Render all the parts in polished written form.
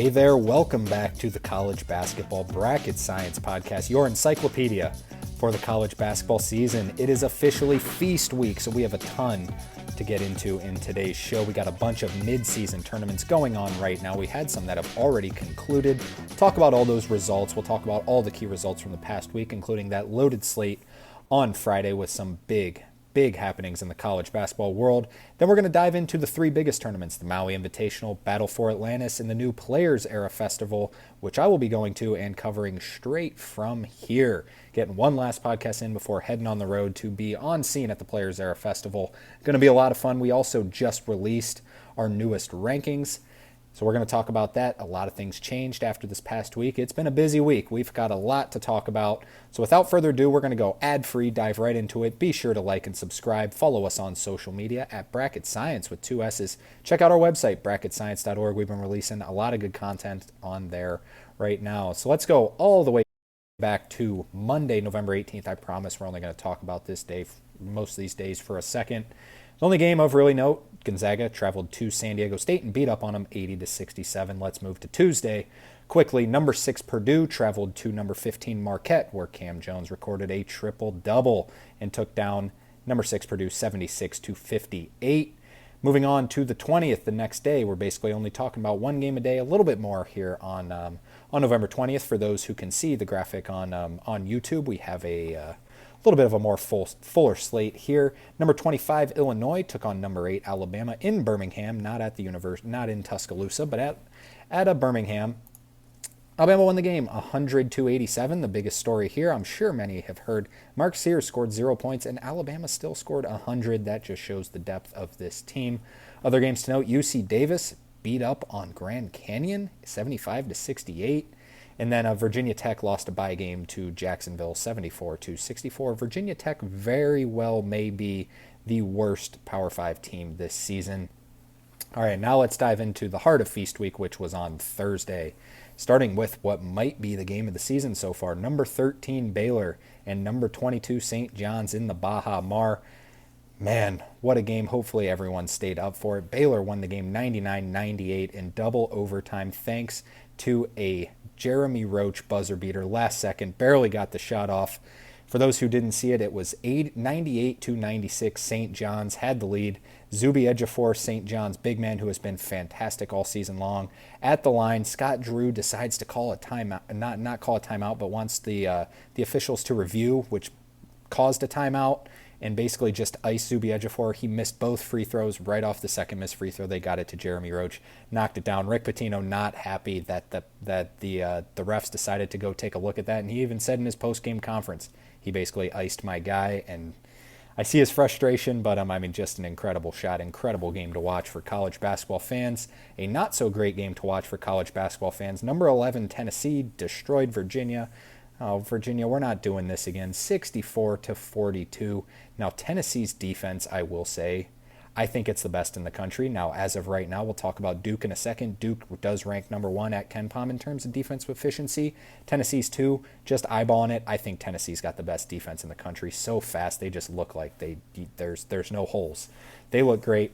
Hey there, welcome back to the College Basketball Bracket Science Podcast, your encyclopedia for the college basketball season. It is officially feast week, so we have a ton to get into in today's show. We got a bunch of mid-season tournaments going on right now. We had some that have already concluded. We'll talk about all those results. We'll talk about all the key results from the past week, including that loaded slate on Friday with some big happenings in the college basketball world. Then we're going to dive into the three biggest tournaments, the Maui Invitational, Battle for Atlantis, and the new Players Era Festival, which I will be going to and covering straight from here. Getting one last podcast in before heading on the road to be on scene at the Players Era Festival. Going to be a lot of fun. We also just released our newest rankings, so we're going to talk about that. A lot of things changed after this past week. It's been a busy week. We've got a lot to talk about. So without further ado, we're going to go ad-free, dive right into it. Be sure to like and subscribe. Follow us on social media at Bracket Science with 2 S's. Check out our website, bracketscience.org. We've been releasing a lot of good content on there right now. So let's go all the way back to Monday, November 18th. I promise we're only going to talk about this day, most of these days, for a second. The only game of really note, Gonzaga traveled to San Diego State and beat up on them 80-67. Let's move to Tuesday. Quickly, number 6 Purdue traveled to number 15 Marquette, where Cam Jones recorded a triple-double and took down number 6 Purdue 76-58. Moving on to the 20th, the next day, we're basically only talking about one game a day, a little bit more here on November 20th. For those who can see the graphic on YouTube, we have a little bit of a more fuller slate here. Number 25 Illinois took on number 8 Alabama in Birmingham, not at the university, not in Tuscaloosa, but at a Birmingham. Alabama won the game 100-87. The biggest story here, I'm sure many have heard, Mark Sears scored 0 points and Alabama still scored 100. That just shows the depth of this team. Other games to note, UC Davis beat up on Grand Canyon 75-68. And then Virginia Tech lost a bye game to Jacksonville 74-64. Virginia Tech very well may be the worst Power 5 team this season. All right, now let's dive into the heart of Feast Week, which was on Thursday. Starting with what might be the game of the season so far. Number 13 Baylor and number 22 St. John's in the Baja Mar. Man, what a game. Hopefully everyone stayed up for it. Baylor won the game 99-98 in double overtime thanks to a Jeremy Roach buzzer beater last second. Barely got the shot off. For those who didn't see it, it was 98-96. St. John's had the lead. Zuby Ejiofor, St. John's big man, who has been fantastic all season long, at the line. Scott Drew decides to call a timeout, not call a timeout, but wants the officials to review, which caused a timeout, and basically just iced Zuby Ejiofor. He missed both free throws right off the second missed free throw. They got it to Jeremy Roach, knocked it down. Rick Pitino not happy that the refs decided to go take a look at that, and he even said in his post-game conference, he basically iced my guy, and I see his frustration, but just an incredible shot, incredible game to watch for college basketball fans. A not-so-great game to watch for college basketball fans. Number 11, Tennessee, destroyed Virginia. Oh, Virginia, we're not doing this again. 64-42. Now, Tennessee's defense, I will say, I think it's the best in the country. Now, as of right now, we'll talk about Duke in a second. Duke does rank number 1 at KenPom in terms of defensive efficiency. Tennessee's 2, just eyeballing it. I think Tennessee's got the best defense in the country. So fast, they just look like there's no holes. They look great.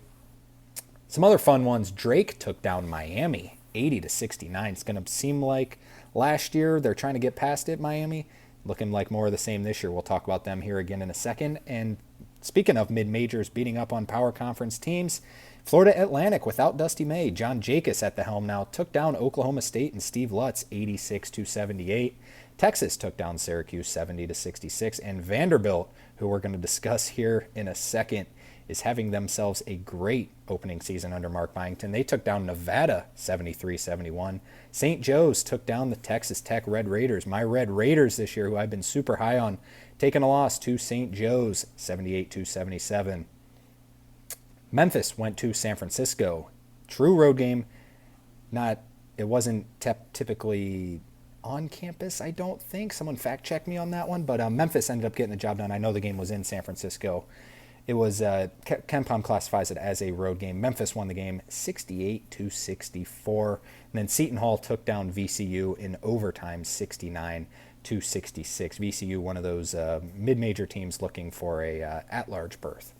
Some other fun ones. Drake took down Miami 80-69. It's going to seem like last year they're trying to get past it, Miami. Looking like more of the same this year. We'll talk about them here again in a second. And speaking of mid-majors beating up on power conference teams, Florida Atlantic without Dusty May, John Jacobs at the helm now, took down Oklahoma State and Steve Lutz 86-78. Texas took down Syracuse 70-66. And Vanderbilt, who we're going to discuss here in a second, is having themselves a great opening season under Mark Byington. They took down Nevada 73-71. St. Joe's took down the Texas Tech Red Raiders. My Red Raiders this year, who I've been super high on, taking a loss to St. Joe's 78-77. Memphis went to San Francisco. True road game. It wasn't typically on campus, I don't think. Someone fact-checked me on that one, but Memphis ended up getting the job done. I know the game was in San Francisco. It was KenPom classifies it as a road game. Memphis won the game 68-64. And then Seton Hall took down VCU in overtime 69-66. VCU, one of those mid-major teams looking for a at-large berth.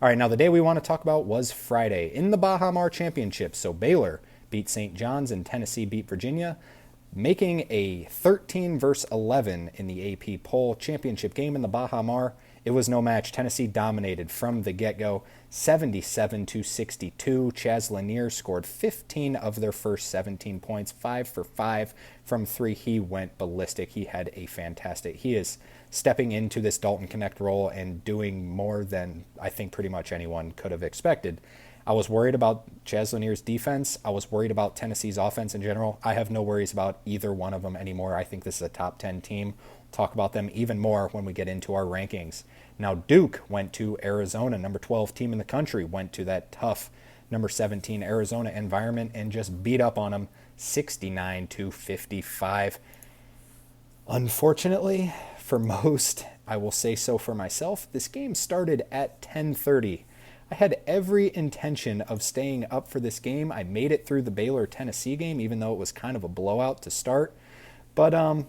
All right, now the day we want to talk about was Friday in the Baja Mar Championship. So Baylor beat St. John's, and Tennessee beat Virginia, making a 13-11 in the AP poll. Championship game in the Baha Mar. It was no match. Tennessee dominated from the get-go, 77-62. Chaz Lanier scored 15 of their first 17 points, 5 for 5 from 3. He went ballistic. He is stepping into this Dalton Connect role and doing more than I think pretty much anyone could have expected. I was worried about Chaz Lanier's defense. I was worried about Tennessee's offense in general. I have no worries about either one of them anymore. I think this is a top 10 team. We'll talk about them even more when we get into our rankings. Now, Duke went to Arizona, number 12 team in the country, went to that tough number 17 Arizona environment and just beat up on them 69-55. Unfortunately, for most, I will say so for myself, this game started at 10:30. I had every intention of staying up for this game. I made it through the Baylor-Tennessee game, even though it was kind of a blowout to start. But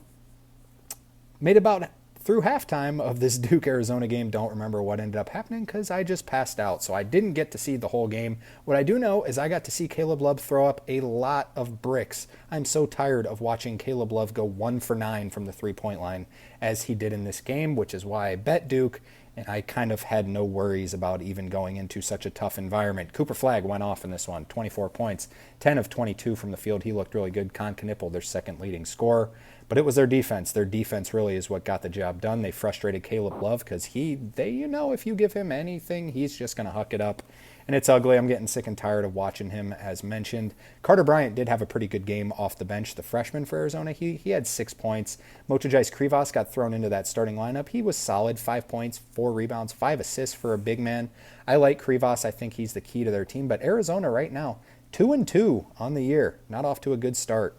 made about through halftime of this Duke-Arizona game. Don't remember what ended up happening because I just passed out. So I didn't get to see the whole game. What I do know is I got to see Caleb Love throw up a lot of bricks. I'm so tired of watching Caleb Love go 1 for 9 from the three-point line as he did in this game, which is why I bet Duke. And I kind of had no worries about even going into such a tough environment. Cooper Flagg went off in this one, 24 points, 10 of 22 from the field. He looked really good. Con Knippel, their second leading scorer. But it was their defense. Their defense really is what got the job done. They frustrated Caleb Love because if you give him anything, he's just going to huck it up. And it's ugly. I'm getting sick and tired of watching him, as mentioned. Carter Bryant did have a pretty good game off the bench, the freshman for Arizona. He had 6 points. Motojais Krivas got thrown into that starting lineup. He was solid, 5 points, 4 rebounds, 5 assists for a big man. I like Krivas. I think he's the key to their team. But Arizona right now, 2-2 on the year. Not off to a good start.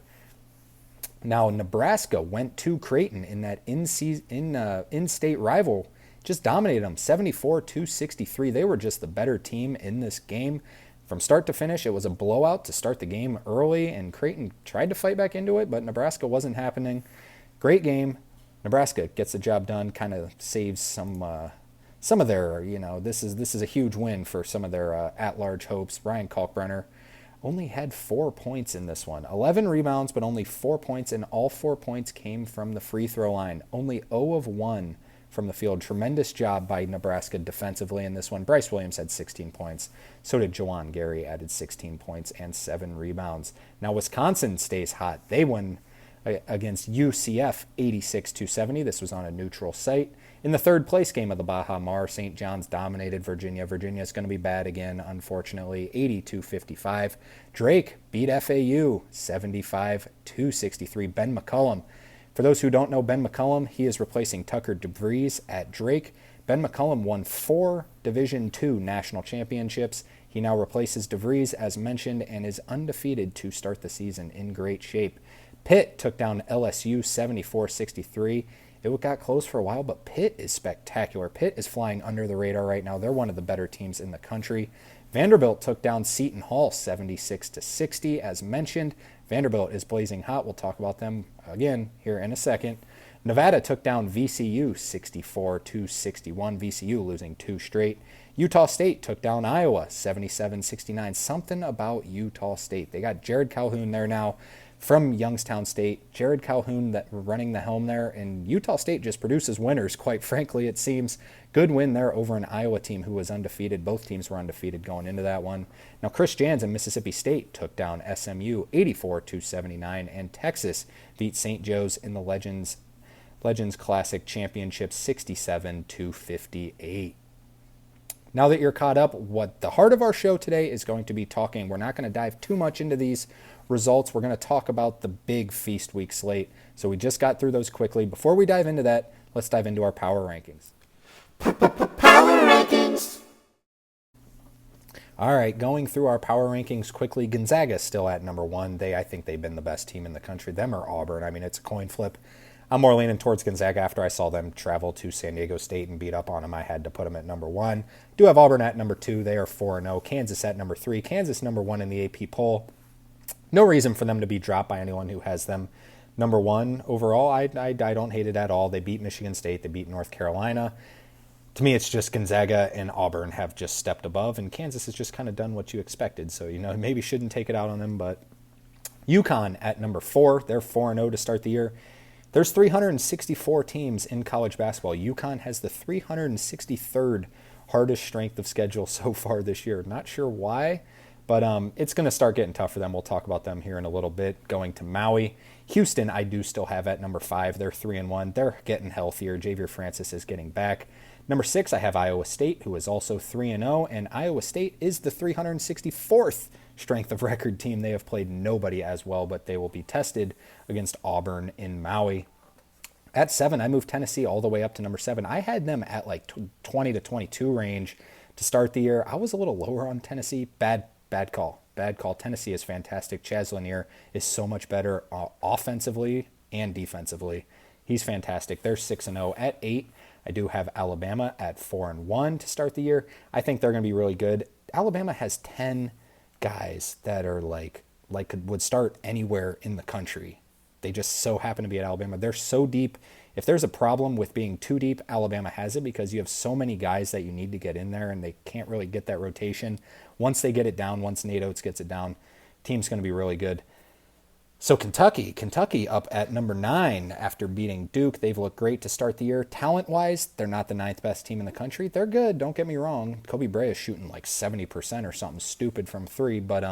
Now, Nebraska went to Creighton in that in-state rival. Just dominated them, 74-63. They were just the better team in this game. From start to finish, it was a blowout to start the game early, and Creighton tried to fight back into it, but Nebraska wasn't happening. Great game. Nebraska gets the job done, kind of saves some of their, this is a huge win for some of their at-large hopes. Ryan Kalkbrenner only had 4 points in this one. 11 rebounds, but only 4 points, and all 4 points came from the free throw line. Only 0 of 1 from the field. Tremendous job by Nebraska defensively in this one. Bryce Williams had 16 points. So did Jawan Gary, added 16 points and 7 rebounds. Now Wisconsin stays hot. They won against UCF 86-70. This was on a neutral site. In the third place game of the Baha Mar, St. John's dominated Virginia. Virginia's going to be bad again, unfortunately, 82-55. Drake beat FAU 75-63. Ben McCullum. For those who don't know Ben McCullum, he is replacing Tucker DeVries at Drake. Ben McCullum won 4 Division II national championships. He now replaces DeVries, as mentioned, and is undefeated to start the season in great shape. Pitt took down LSU 74-63. It got close for a while, but Pitt is spectacular. Pitt is flying under the radar right now. They're one of the better teams in the country. Vanderbilt took down Seton Hall 76-60, as mentioned. Vanderbilt is blazing hot. We'll talk about them again here in a second. Nevada took down VCU 64-61. VCU losing 2 straight. Utah State took down Iowa 77-69. Something about Utah State. They got Jared Calhoun there now from Youngstown State. Jared Calhoun that running the helm there, and Utah State just produces winners, quite frankly, it seems. Good win there over an Iowa team who was undefeated. Both teams were undefeated going into that one. Now, Chris Jans and Mississippi State took down SMU 84-79, and Texas beat St. Joe's in the Legends Classic Championship 67-58. Now that you're caught up, what the heart of our show today is going to be talking. We're not going to dive too much into these results. We're going to talk about the big Feast Week slate. So we just got through those quickly. Before we dive into that, let's dive into our power rankings. Power rankings. All right, going through our power rankings quickly. Gonzaga still at number 1. I think they've been the best team in the country. Them or Auburn. I mean, it's a coin flip. I'm more leaning towards Gonzaga after I saw them travel to San Diego State and beat up on them. I had to put them at number 1. Do have Auburn at number 2. They are 4-0. Kansas at number 3. Kansas number 1 in the AP poll. No reason for them to be dropped by anyone who has them number 1 overall. I don't hate it at all. They beat Michigan State. They beat North Carolina. To me, it's just Gonzaga and Auburn have just stepped above, and Kansas has just kind of done what you expected. So, maybe shouldn't take it out on them. But UConn at number 4, they're 4-0 to start the year. There's 364 teams in college basketball. UConn has the 363rd hardest strength of schedule so far this year. Not sure why, but it's going to start getting tough for them. We'll talk about them here in a little bit. Going to Maui. Houston, I do still have at number 5. They're 3-1. They're getting healthier. Javier Francis is getting back. Number 6, I have Iowa State, who is also 3-0, and Iowa State is the 364th strength of record team. They have played nobody as well, but they will be tested against Auburn in Maui. At 7, I moved Tennessee all the way up to number 7. I had them at like 20 to 22 range to start the year. I was a little lower on Tennessee. Bad call. Tennessee is fantastic. Chaz Lanier is so much better offensively and defensively. He's fantastic. They're 6-0. At 8, I do have Alabama at 4-1 to start the year. I think they're going to be really good. Alabama has 10 guys that are like would start anywhere in the country. They just so happen to be at Alabama. They're so deep. If there's a problem with being too deep, Alabama has it because you have so many guys that you need to get in there, and they can't really get that rotation. Once they get it down, once Nate Oates gets it down, team's going to be really good. So Kentucky up at number 9 after beating Duke. They've looked great to start the year. Talent-wise, they're not the 9th best team in the country. They're good, don't get me wrong. Kobe Bray is shooting like 70% or something stupid from 3, but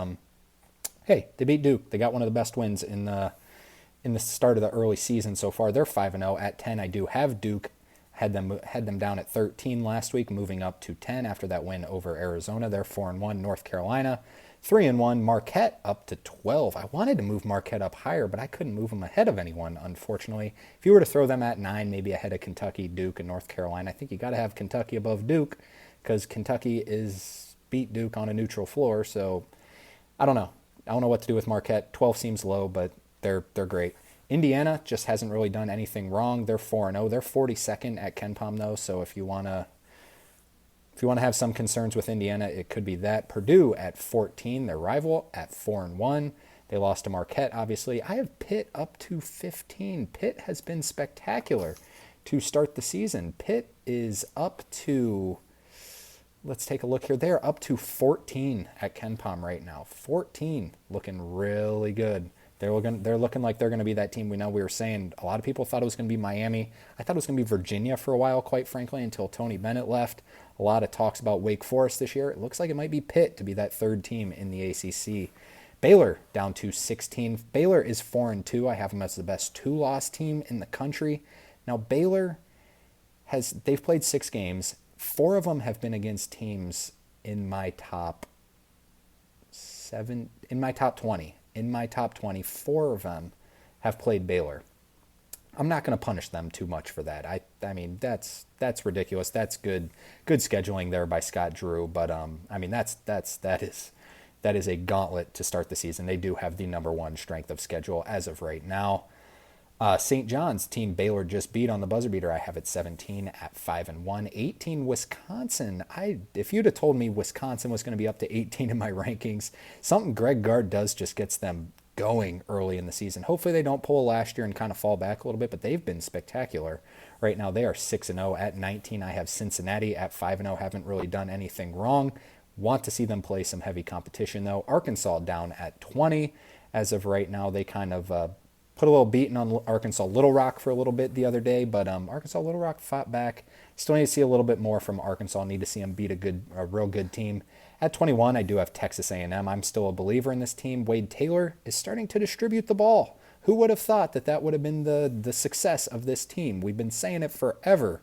hey, they beat Duke. They got one of the best wins in the start of the early season so far. They're 5-0. At 10, I do have Duke. Had them down at 13 last week, moving up to 10 after that win over Arizona. They're 4-1. North Carolina, 3-1. Marquette up to 12. I wanted to move Marquette up higher, but I couldn't move them ahead of anyone, unfortunately. If you were to throw them at 9, maybe ahead of Kentucky, Duke, and North Carolina, I think you got to have Kentucky above Duke because Kentucky beat Duke on a neutral floor. So I don't know. I don't know what to do with Marquette. 12 seems low, but they're great. Indiana just hasn't really done anything wrong. They're 4-0. They're 42nd at KenPom though, so if you want to have some concerns with Indiana, it could be that. Purdue at 14, their rival at 4-1. They lost to Marquette, obviously. I have Pitt up to 15. Pitt has been spectacular to start the season. Pitt is up to, let's take a look here. They're up to 14 at KenPom right now. 14, looking really good. They're looking like they're going to be that team. We were saying a lot of people thought it was going to be Miami. I thought it was going to be Virginia for a while, quite frankly, until Tony Bennett left. A lot of talks about Wake Forest this year. It looks like it might be Pitt to be that 3rd team in the ACC. Baylor down to 16. Baylor is 4-2. I have them as the best 2-loss team in the country. Now Baylor they've played 6 games. 4 of them have been against teams in my top 7, in my top 20. In my top 20, 4 of them have played Baylor. I'm not going to punish them too much for that. I mean that's ridiculous. That's good scheduling there by Scott Drew. But I mean that is a gauntlet to start the season. They do have the number 1 strength of schedule as of right now. St. John's team Baylor just beat on the buzzer beater. I have it 17 at 5-1. 18 Wisconsin. If you'd have told me Wisconsin was going to be up to 18 in my rankings, something Greg Gard does just gets them going early in the season. Hopefully they don't pull last year and kind of fall back a little bit, but they've been spectacular. Right now they are 6-0. At 19, I have Cincinnati at 5-0. Haven't really done anything wrong. Want to see them play some heavy competition though. Arkansas down at 20. As of right now, they kind of put a little beating on Arkansas Little Rock for a little bit the other day, but Arkansas Little Rock fought back. Still need to see a little bit more from Arkansas. Need to see them beat a real good team. At 21, I do have Texas A&M. I'm still a believer in this team. Wade Taylor is starting to distribute the ball. Who would have thought that would have been the success of this team? We've been saying it forever.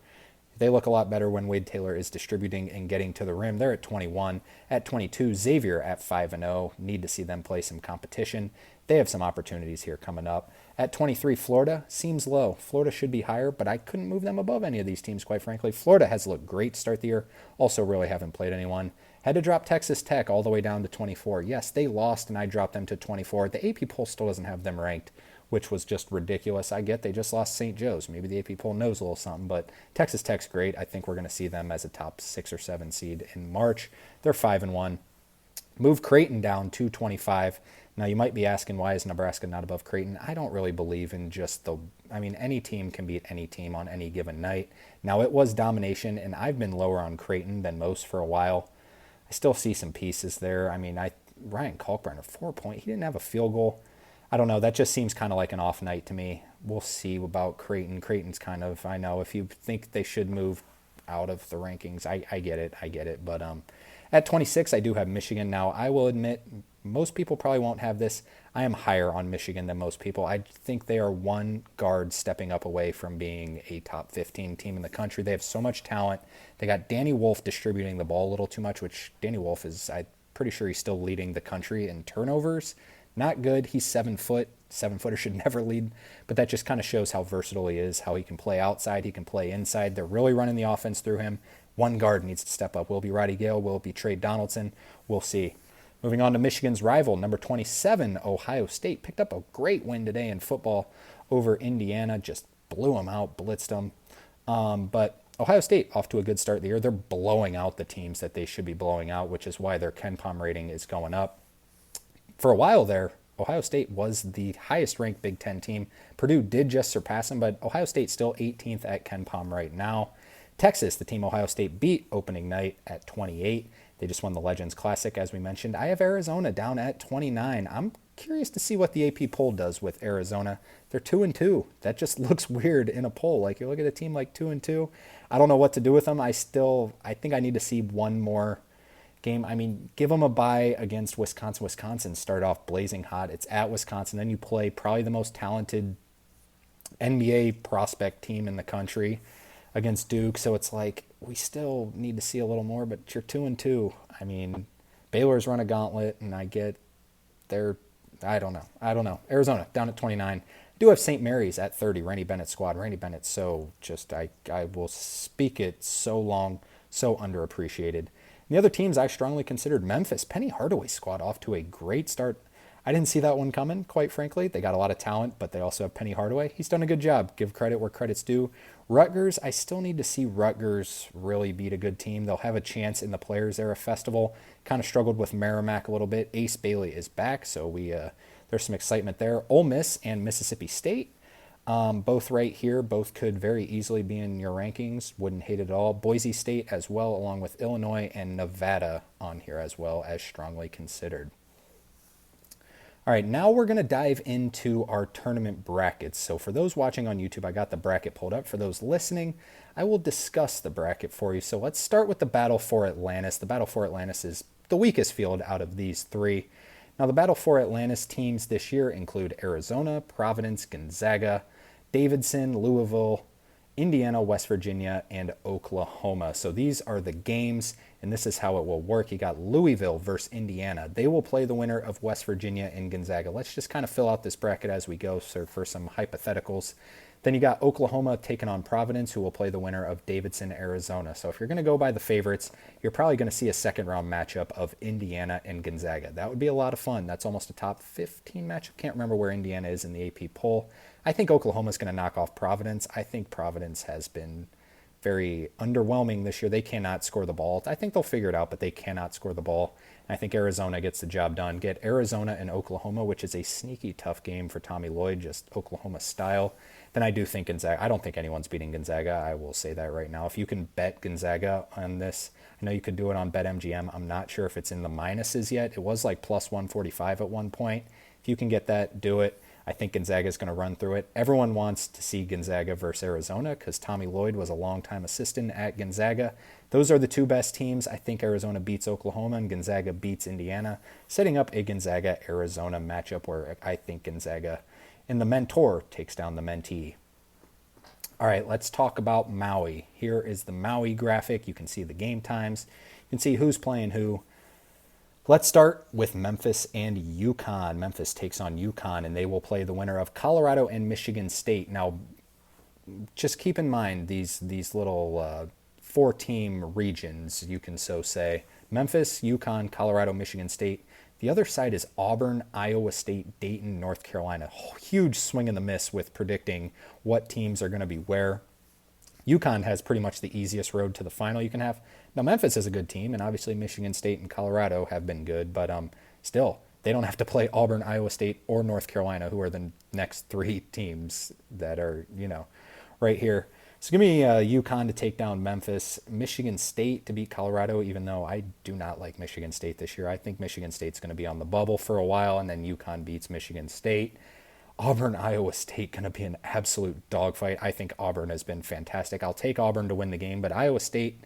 They look a lot better when Wade Taylor is distributing and getting to the rim. They're at 21. At 22, Xavier at 5-0. Need to see them play some competition. They have some opportunities here coming up. At 23, Florida seems low. Florida should be higher, but I couldn't move them above any of these teams, quite frankly. Florida has looked great to start the year. Also really haven't played anyone. Had to drop Texas Tech all the way down to 24. Yes, they lost, and I dropped them to 24. The AP poll still doesn't have them ranked, which was just ridiculous. I get they just lost St. Joe's. Maybe the AP poll knows a little something, but Texas Tech's great. I think we're going to see them as a top 6 or 7 seed in March. They're 5-1. Move Creighton down to 25. Now, you might be asking, why is Nebraska not above Creighton? I don't really believe in any team can beat any team on any given night. Now, it was domination, and I've been lower on Creighton than most for a while. I still see some pieces there. Ryan Kalkbrenner, 4 point. He didn't have a field goal. I don't know. That just seems kind of like an off night to me. We'll see about Creighton. Creighton's kind of, I know, if you think they should move out of the rankings, I get it. But at 26, I do have Michigan. Now, I will admit, most people probably won't have this. I am higher on Michigan than most people. I think they are one guard stepping up away from being a top 15 team in the country. They have so much talent. They got Danny Wolf distributing the ball a little too much, which Danny Wolf is, I'm pretty sure he's still leading the country in turnovers. Not good. He's 7 foot. 7-footer should never lead, but that just kind of shows how versatile he is, how he can play outside, he can play inside. They're really running the offense through him. One guard needs to step up. Will it be Roddy Gale? Will it be Trey Donaldson? We'll see. Moving on to Michigan's rival, number 27, Ohio State. Picked up a great win today in football over Indiana. Just blew them out, blitzed them. But Ohio State off to a good start of the year. They're blowing out the teams that they should be blowing out, which is why their KenPom rating is going up. For a while there, Ohio State was the highest-ranked Big Ten team. Purdue did just surpass them, but Ohio State's still 18th at KenPom right now. Texas, the team Ohio State beat opening night at 28. They just won the Legends Classic, as we mentioned. I have Arizona down at 29. I'm curious to see what the AP poll does with Arizona. They're 2-2. That just looks weird in a poll. Like, you look at a team like 2-2. I don't know what to do with them. I think I need to see one more game. Give them a bye against Wisconsin. Wisconsin start off blazing hot. It's at Wisconsin. Then you play probably the most talented NBA prospect team in the country against Duke. So it's like, we still need to see a little more, but you're 2-2. Baylor's run a gauntlet, and I don't know. Arizona down at 29. I do have St. Mary's at 30, Randy Bennett's squad. Randy Bennett, I will speak it so long, so underappreciated. The other teams I strongly considered, Memphis. Penny Hardaway's squad off to a great start. I didn't see that one coming, quite frankly. They got a lot of talent, but they also have Penny Hardaway. He's done a good job. Give credit where credit's due. Rutgers, I still need to see Rutgers really beat a good team. They'll have a chance in the Players Era Festival. Kind of struggled with Merrimack a little bit. Ace Bailey is back, so there's some excitement there. Ole Miss and Mississippi State. Both right here. Both could very easily be in your rankings. Wouldn't hate it at all. Boise State as well, along with Illinois and Nevada on here as well as strongly considered. All right, now we're going to dive into our tournament brackets. So for those watching on YouTube, I got the bracket pulled up. For those listening, I will discuss the bracket for you. So let's start with the Battle for Atlantis. The Battle for Atlantis is the weakest field out of these three. Now, the Battle for Atlantis teams this year include Arizona, Providence, Gonzaga, Davidson, Louisville, Indiana, West Virginia, and Oklahoma. So these are the games, and this is how it will work. You got Louisville versus Indiana. They will play the winner of West Virginia and Gonzaga. Let's just kind of fill out this bracket as we go, so for some hypotheticals. Then you got Oklahoma taking on Providence, who will play the winner of Davidson, Arizona. So if you're going to go by the favorites, you're probably going to see a second-round matchup of Indiana and Gonzaga. That would be a lot of fun. That's almost a top 15 matchup. Can't remember where Indiana is in the AP poll. I think Oklahoma's going to knock off Providence. I think Providence has been very underwhelming this year. They cannot score the ball. I think they'll figure it out, but they cannot score the ball. And I think Arizona gets the job done. Get Arizona and Oklahoma, which is a sneaky tough game for Tommy Lloyd, just Oklahoma style. Then I do think Gonzaga. I don't think anyone's beating Gonzaga. I will say that right now. If you can bet Gonzaga on this, I know you could do it on BetMGM. I'm not sure if it's in the minuses yet. It was like plus 145 at one point. If you can get that, do it. I think Gonzaga is going to run through it. Everyone wants to see Gonzaga versus Arizona because Tommy Lloyd was a longtime assistant at Gonzaga. Those are the two best teams. I think Arizona beats Oklahoma and Gonzaga beats Indiana, setting up a Gonzaga-Arizona matchup where I think Gonzaga and the mentor takes down the mentee. All right, let's talk about Maui. Here is the Maui graphic. You can see the game times. You can see who's playing who. Let's start with Memphis and UConn. Memphis takes on UConn, and they will play the winner of Colorado and Michigan State. Now, just keep in mind these little four-team regions, you can so say. Memphis, UConn, Colorado, Michigan State. The other side is Auburn, Iowa State, Dayton, North Carolina. Huge swing and the miss with predicting what teams are going to be where. UConn has pretty much the easiest road to the final you can have. Now, Memphis is a good team, and obviously Michigan State and Colorado have been good, but still, they don't have to play Auburn, Iowa State, or North Carolina, who are the next three teams that are, right here. So give me UConn to take down Memphis, Michigan State to beat Colorado, even though I do not like Michigan State this year. I think Michigan State's going to be on the bubble for a while, and then UConn beats Michigan State. Auburn, Iowa State going to be an absolute dogfight. I think Auburn has been fantastic. I'll take Auburn to win the game, but Iowa State,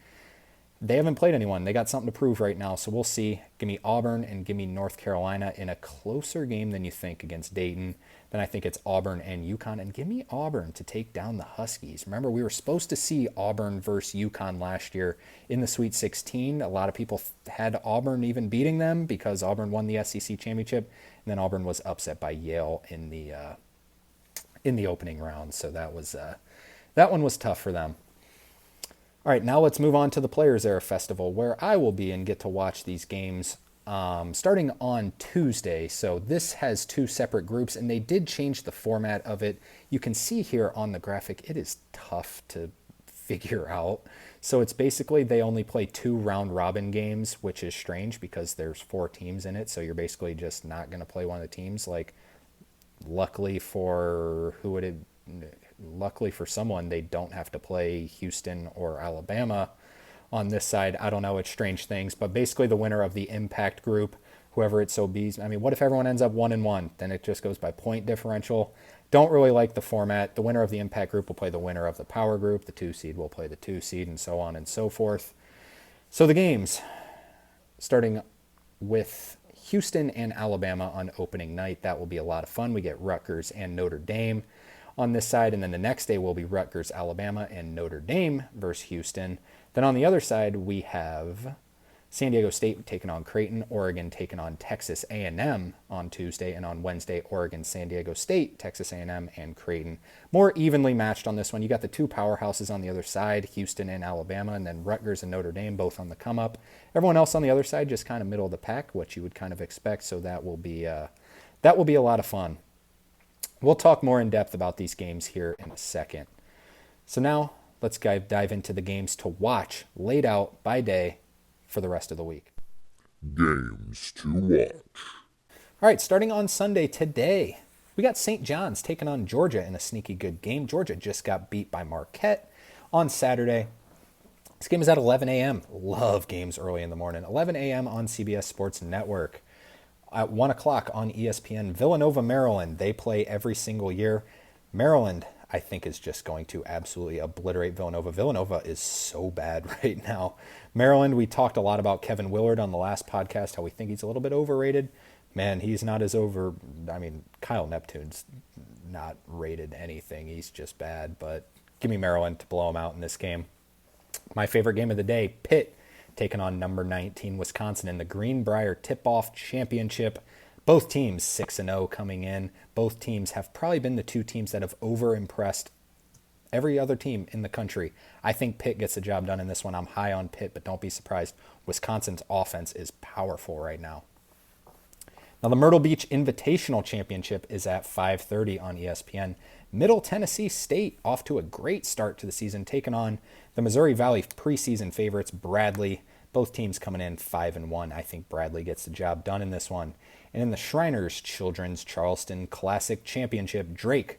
they haven't played anyone. They got something to prove right now, so we'll see. Give me Auburn and give me North Carolina in a closer game than you think against Dayton. Then I think it's Auburn and UConn, and give me Auburn to take down the Huskies. Remember, we were supposed to see Auburn versus UConn last year in the Sweet 16. A lot of people had Auburn even beating them because Auburn won the SEC championship, and then Auburn was upset by Yale in the opening round. So that one was tough for them. All right, now let's move on to the Players Era Festival, where I will be and get to watch these games starting on Tuesday. So this has two separate groups, and they did change the format of it. You can see here on the graphic, it is tough to figure out. So it's basically they only play 2 round-robin games, which is strange because there's 4 teams in it. So you're basically just not going to play one of the teams. Like, luckily for someone, they don't have to play Houston or Alabama on this side. I don't know, it's strange things, but basically the winner of the impact group, whoever it so be. I mean, what if everyone ends up 1-1? Then it just goes by point differential. Don't really like the format. The winner of the impact group will play the winner of the power group. The 2 seed will play the 2 seed, and so on and so forth. So the games, starting with Houston and Alabama on opening night. That will be a lot of fun. We get Rutgers and Notre Dame on this side, and then the next day will be Rutgers, Alabama, and Notre Dame versus Houston. Then on the other side, we have San Diego State taking on Creighton, Oregon taking on Texas A&M on Tuesday, and on Wednesday, Oregon, San Diego State, Texas A&M, and Creighton. More evenly matched on this one. You got the 2 powerhouses on the other side, Houston and Alabama, and then Rutgers and Notre Dame both on the come up. Everyone else on the other side just kind of middle of the pack, what you would kind of expect. So that will be a lot of fun. We'll talk more in depth about these games here in a second. So now let's dive into the games to watch laid out by day for the rest of the week. Games to watch. All right, starting on Sunday today, we got St. John's taking on Georgia in a sneaky good game. Georgia just got beat by Marquette on Saturday. This game is at 11 a.m. Love games early in the morning. 11 a.m. on CBS Sports Network. At 1 o'clock on ESPN, Villanova, Maryland. They play every single year. Maryland, I think, is just going to absolutely obliterate Villanova. Villanova is so bad right now. Maryland, we talked a lot about Kevin Willard on the last podcast, how we think he's a little bit overrated. Man, he's not as over. I mean, Kyle Neptune's not rated anything. He's just bad. But give me Maryland to blow him out in this game. My favorite game of the day, Pitt taking on number 19 Wisconsin in the Greenbrier Tip-Off Championship. Both teams 6-0 coming in. Both teams have probably been the 2 teams that have over-impressed every other team in the country. I think Pitt gets the job done in this one. I'm high on Pitt, but don't be surprised. Wisconsin's offense is powerful right now. Now, the Myrtle Beach Invitational Championship is at 5:30 on ESPN. Middle Tennessee State off to a great start to the season, taking on the Missouri Valley preseason favorites, Bradley. Both teams coming in 5-1. I think Bradley gets the job done in this one. And in the Shriners Children's Charleston Classic Championship, Drake,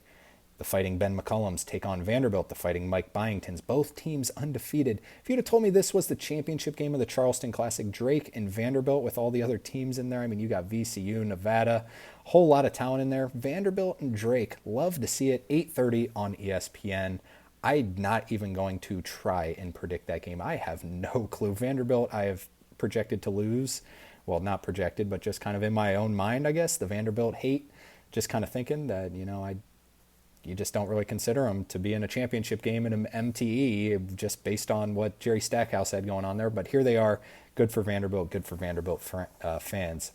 the Fighting Ben McCullums, take on Vanderbilt, the Fighting Mike Byingtons. Both teams undefeated. If you'd have told me this was the championship game of the Charleston Classic, Drake and Vanderbilt with all the other teams in there, I mean, you got VCU, Nevada, a whole lot of talent in there. Vanderbilt and Drake, love to see it. 8:30 on ESPN. I'm not even going to try and predict that game. I have no clue. Vanderbilt, I have projected to lose. Well, not projected, but just kind of in my own mind, I guess. The Vanderbilt hate, just kind of thinking that, you just don't really consider them to be in a championship game in an MTE just based on what Jerry Stackhouse had going on there. But here they are. Good for Vanderbilt fans.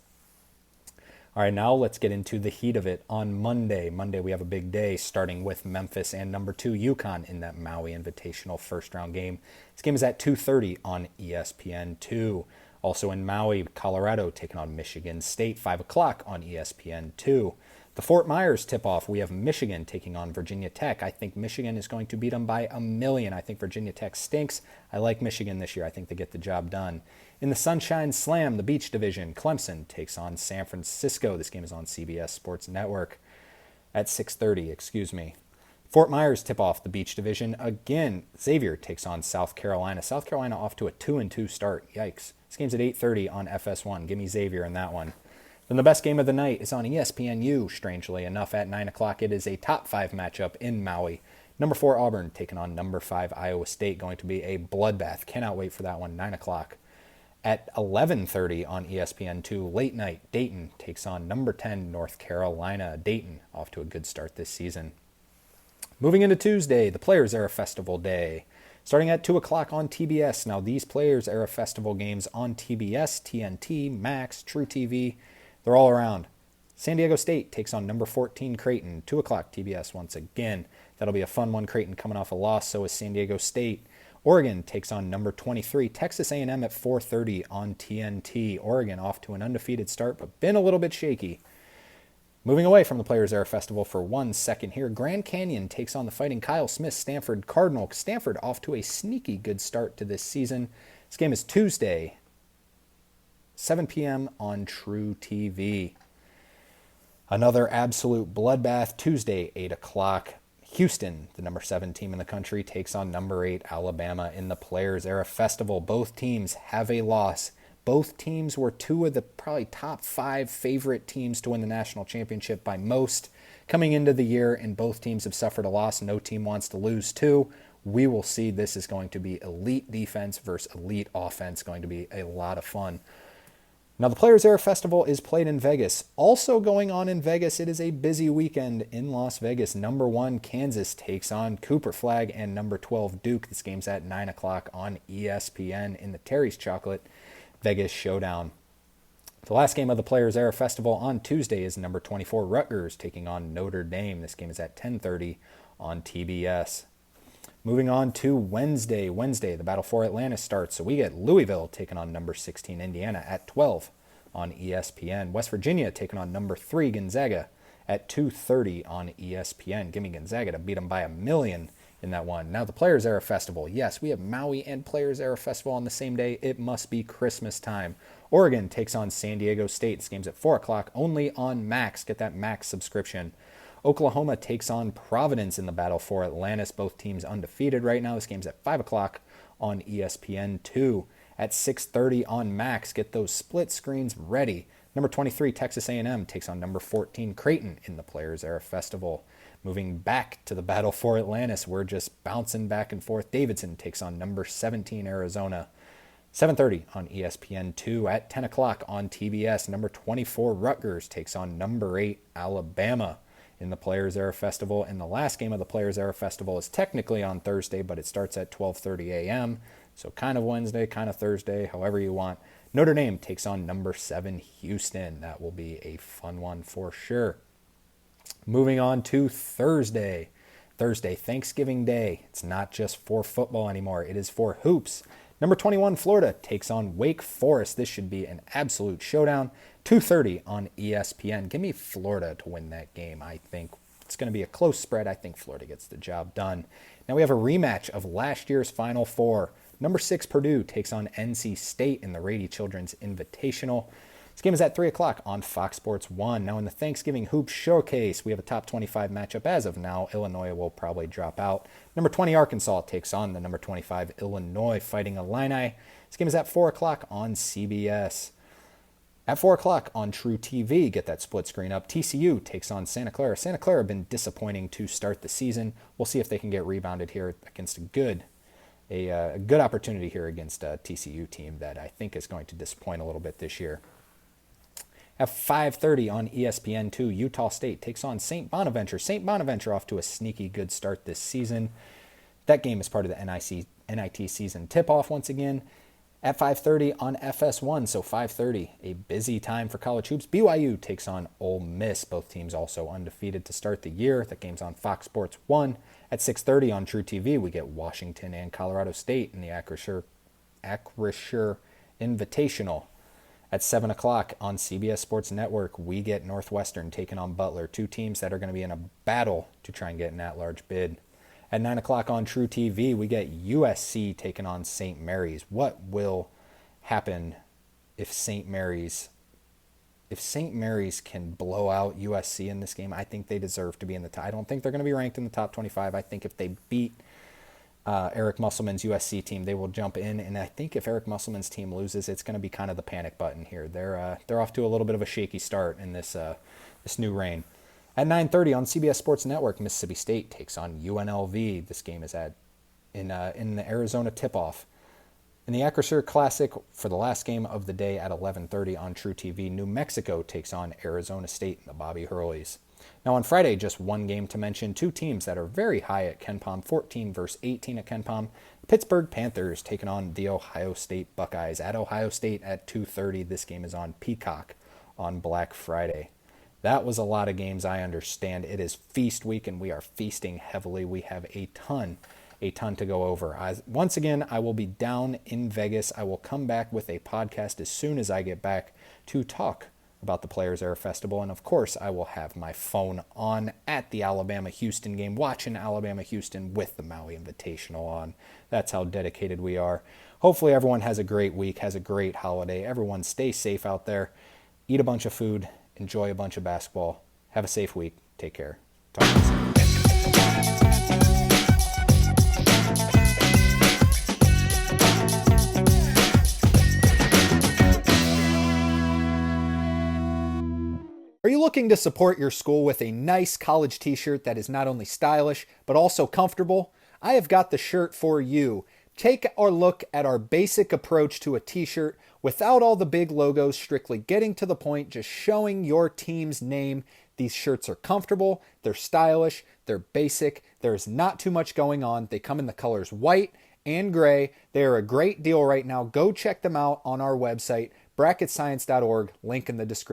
All right, now let's get into the heat of it on Monday. Monday, we have a big day, starting with Memphis and number 2 UConn in that Maui Invitational first-round game. This game is at 2:30 on ESPN2. Also in Maui, Colorado taking on Michigan State, 5 o'clock on ESPN2. The Fort Myers tip-off, we have Michigan taking on Virginia Tech. I think Michigan is going to beat them by 1,000,000. I think Virginia Tech stinks. I like Michigan this year. I think they get the job done. In the Sunshine Slam, the Beach Division, Clemson takes on San Francisco. This game is on CBS Sports Network at 6:30, Fort Myers tip-off, the Beach Division. Again, Xavier takes on South Carolina. South Carolina off to a 2-2 start. Yikes. This game's at 8:30 on FS1. Give me Xavier in that one. Then the best game of the night is on ESPNU, strangely enough, at 9 o'clock. It is a top 5 matchup in Maui. Number 4 Auburn taking on number 5 Iowa State. Going to be a bloodbath. Cannot wait for that one. 9 o'clock. At 11:30 on ESPN2, late night, Dayton takes on number 10 North Carolina. Dayton off to a good start this season. Moving into Tuesday, the Players Era Festival Day. Starting at 2 o'clock on TBS. Now, these Players Era Festival games on TBS, TNT, Max, True TV, they're all around. San Diego State takes on number 14 Creighton. 2 o'clock TBS once again. That'll be a fun one. Creighton coming off a loss, so is San Diego State. Oregon takes on number 23 Texas A&M at 4:30 on TNT. Oregon off to an undefeated start, but been a little bit shaky. Moving away from the Players Era Festival for 1 second here, Grand Canyon takes on the Fighting Kyle Smith Stanford Cardinal. Stanford off to a sneaky good start to this season. This game is Tuesday, 7 p.m. on True TV. Another absolute bloodbath Tuesday, 8 o'clock. Houston, the number 7 team in the country, takes on number 8 Alabama in the Players Era Festival. Both teams have a loss. Both teams were two of the probably top 5 favorite teams to win the national championship by most coming into the year, and both teams have suffered a loss. No team wants to lose too. We will see. This is going to be elite defense versus elite offense. Going to be a lot of fun. Now, the Players Era Festival is played in Vegas. Also going on in Vegas, it is a busy weekend in Las Vegas. Number 1, Kansas takes on Cooper Flag and number 12, Duke. This game's at 9 o'clock on ESPN in the Terry's Chocolate Vegas Showdown. The last game of the Players Era Festival on Tuesday is number 24, Rutgers taking on Notre Dame. This game is at 10:30 on TBS. Moving on to Wednesday, the Battle for Atlantis starts. So we get Louisville taking on number 16 Indiana at 12 on ESPN. West Virginia taking on number 3 Gonzaga at 2:30 on ESPN. Give me Gonzaga to beat them by 1,000,000 in that one. Now the Players Era Festival. Yes, we have Maui and Players Era Festival on the same day. It must be Christmas time. Oregon takes on San Diego State. This game's at 4 o'clock only on Max. Get that Max subscription. Oklahoma takes on Providence in the Battle for Atlantis. Both teams undefeated right now. This game's at 5 o'clock on ESPN2. At 6:30 on Max. Get those split screens ready. Number 23, Texas A&M takes on number 14, Creighton in the Players Era Festival. Moving back to the Battle for Atlantis, we're just bouncing back and forth. Davidson takes on number 17, Arizona. 7:30 on ESPN2. At 10 o'clock on TBS, number 24, Rutgers takes on number 8, Alabama in the Players Era Festival. And the last game of the Players Era Festival is technically on Thursday, but it starts at 12:30 a.m., so kind of Wednesday, kind of Thursday, however you want. Notre Dame takes on number 7, Houston. That will be a fun one for sure. Moving on to Thursday, Thanksgiving Day. It's not just for football anymore. It is for hoops. Number 21, Florida takes on Wake Forest. This should be an absolute showdown. 2:30 on ESPN. Give me Florida to win that game. I think it's going to be a close spread. I think Florida gets the job done. Now we have a rematch of last year's Final Four. Number 6, Purdue takes on NC State in the Rady Children's Invitational. This game is at 3 o'clock on Fox Sports 1. Now in the Thanksgiving Hoops Showcase, we have a top 25 matchup as of now. Illinois will probably drop out. Number 20, Arkansas takes on the number 25, Illinois, Fighting Illini. This game is at 4 o'clock on CBS. At 4 o'clock on True TV, get that split screen up. TCU takes on Santa Clara. Santa Clara have been disappointing to start the season. We'll see if they can get rebounded here against a good opportunity here against a TCU team that I think is going to disappoint a little bit this year. At 5:30 on ESPN2, Utah State takes on St. Bonaventure. St. Bonaventure off to a sneaky good start this season. That game is part of the NIT season tip-off once again. At 5:30 on FS1, so 5:30, a busy time for college hoops. BYU takes on Ole Miss. Both teams also undefeated to start the year. That game's on Fox Sports 1. At 6:30 on True TV, we get Washington and Colorado State in the Acrisure Invitational. At 7 o'clock on CBS Sports Network, we get Northwestern taking on Butler, two teams that are going to be in a battle to try and get an at-large bid. At 9 o'clock on True TV, we get USC taking on St. Mary's. What will happen if St. Mary's can blow out USC in this game? I think they deserve to be in the top. I don't think they're going to be ranked in the top 25. I think if they beat Eric Musselman's USC team, they will jump in. And I think if Eric Musselman's team loses, it's going to be kind of the panic button here. They're off to a little bit of a shaky start in this new reign. At 9:30 on CBS Sports Network, Mississippi State takes on UNLV. This game is in the Arizona tip-off. In the Acrisure Classic, for the last game of the day at 11:30 on True TV, New Mexico takes on Arizona State in the Bobby Hurleys. Now on Friday, just one game to mention, two teams that are very high at KenPom, 14 versus 18 at KenPom. Pittsburgh Panthers taking on the Ohio State Buckeyes at Ohio State at 2:30. This game is on Peacock on Black Friday. That was a lot of games, I understand. It is feast week, and we are feasting heavily. We have a ton to go over. Once again, I will be down in Vegas. I will come back with a podcast as soon as I get back to talk about the Players Era Festival. And of course, I will have my phone on at the Alabama-Houston game, watching Alabama-Houston with the Maui Invitational on. That's how dedicated we are. Hopefully everyone has a great week, has a great holiday. Everyone stay safe out there. Eat a bunch of food. Enjoy a bunch of basketball. Have a safe week. Take care. Talk to you soon. Are you looking to support your school with a nice college t-shirt that is not only stylish, but also comfortable? I have got the shirt for you. Take a look at our basic approach to a t-shirt without all the big logos, strictly getting to the point, just showing your team's name. These shirts are comfortable, they're stylish, they're basic, there's not too much going on. They come in the colors white and gray. They are a great deal right now. Go check them out on our website, bracketscience.org, link in the description.